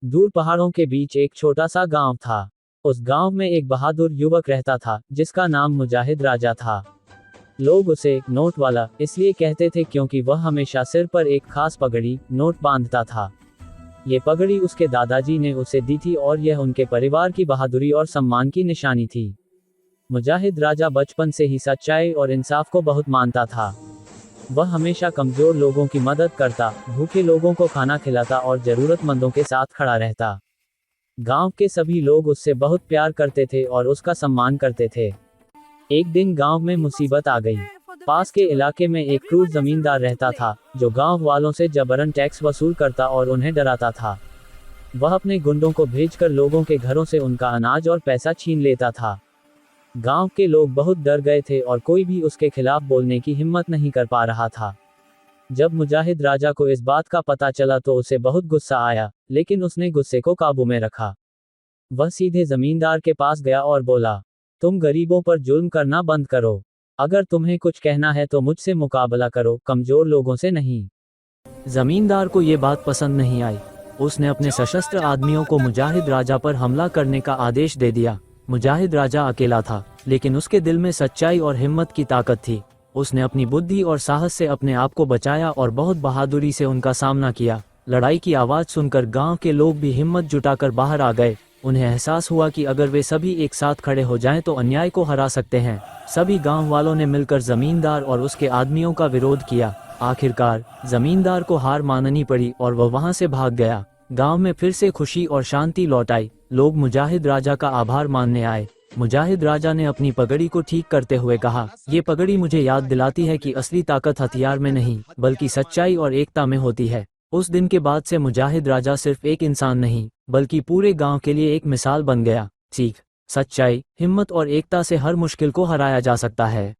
दूर पहाड़ों के बीच एक छोटा सा गांव था। उस गांव में एक बहादुर युवक रहता था जिसका नाम मुजाहिद राजा था। लोग उसे नोट वाला इसलिए कहते थे क्योंकि वह हमेशा सिर पर एक खास पगड़ी नोट बांधता था। ये पगड़ी उसके दादाजी ने उसे दी थी और यह उनके परिवार की बहादुरी और सम्मान की निशानी थी। मुजाहिद राजा बचपन से ही सच्चाई और इंसाफ को बहुत मानता था। वह हमेशा कमजोर लोगों की मदद करता, भूखे लोगों को खाना खिलाता और जरूरतमंदों के साथ खड़ा रहता। गांव के सभी लोग उससे बहुत प्यार करते थे और उसका सम्मान करते थे। एक दिन गांव में मुसीबत आ गई। पास के इलाके में एक क्रूर जमींदार रहता था जो गांव वालों से जबरन टैक्स वसूल करता और उन्हें डराता था। वह अपने गुंडों को भेजकर लोगों के घरों से उनका अनाज और पैसा छीन लेता था। गांव के लोग बहुत डर गए थे और कोई भी उसके खिलाफ बोलने की हिम्मत नहीं कर पा रहा था। जब मुजाहिद राजा को इस बात का पता चला तो उसे बहुत गुस्सा आया, लेकिन उसने गुस्से को काबू में रखा। वह सीधे जमींदार के पास गया और बोला, तुम गरीबों पर जुल्म करना बंद करो। अगर तुम्हें कुछ कहना है तो मुझसे मुकाबला करो, कमजोर लोगों से नहीं। जमींदार को ये बात पसंद नहीं आई। उसने अपने सशस्त्र आदमियों को मुजाहिद राजा पर हमला करने का आदेश दे दिया। मुजाहिद राजा अकेला था, लेकिन उसके दिल में सच्चाई और हिम्मत की ताकत थी। उसने अपनी बुद्धि और साहस से अपने आप को बचाया और बहुत बहादुरी से उनका सामना किया। लड़ाई की आवाज सुनकर गांव के लोग भी हिम्मत जुटाकर बाहर आ गए। उन्हें एहसास हुआ कि अगर वे सभी एक साथ खड़े हो जाएं तो अन्याय को हरा सकते हैं। सभी गांव वालों ने मिलकर जमींदार और उसके आदमियों का विरोध किया। आखिरकार जमींदार को हार माननी पड़ी और वह वहां से भाग गया। गांव में फिर से खुशी और शांति लौट आई। लोग मुजाहिद राजा का आभार मानने आए। मुजाहिद राजा ने अपनी पगड़ी को ठीक करते हुए कहा, ये पगड़ी मुझे याद दिलाती है कि असली ताकत हथियार में नहीं बल्कि सच्चाई और एकता में होती है। उस दिन के बाद से मुजाहिद राजा सिर्फ एक इंसान नहीं बल्कि पूरे गांव के लिए एक मिसाल बन गया। सीख, सच्चाई, हिम्मत और एकता से हर मुश्किल को हराया जा सकता है।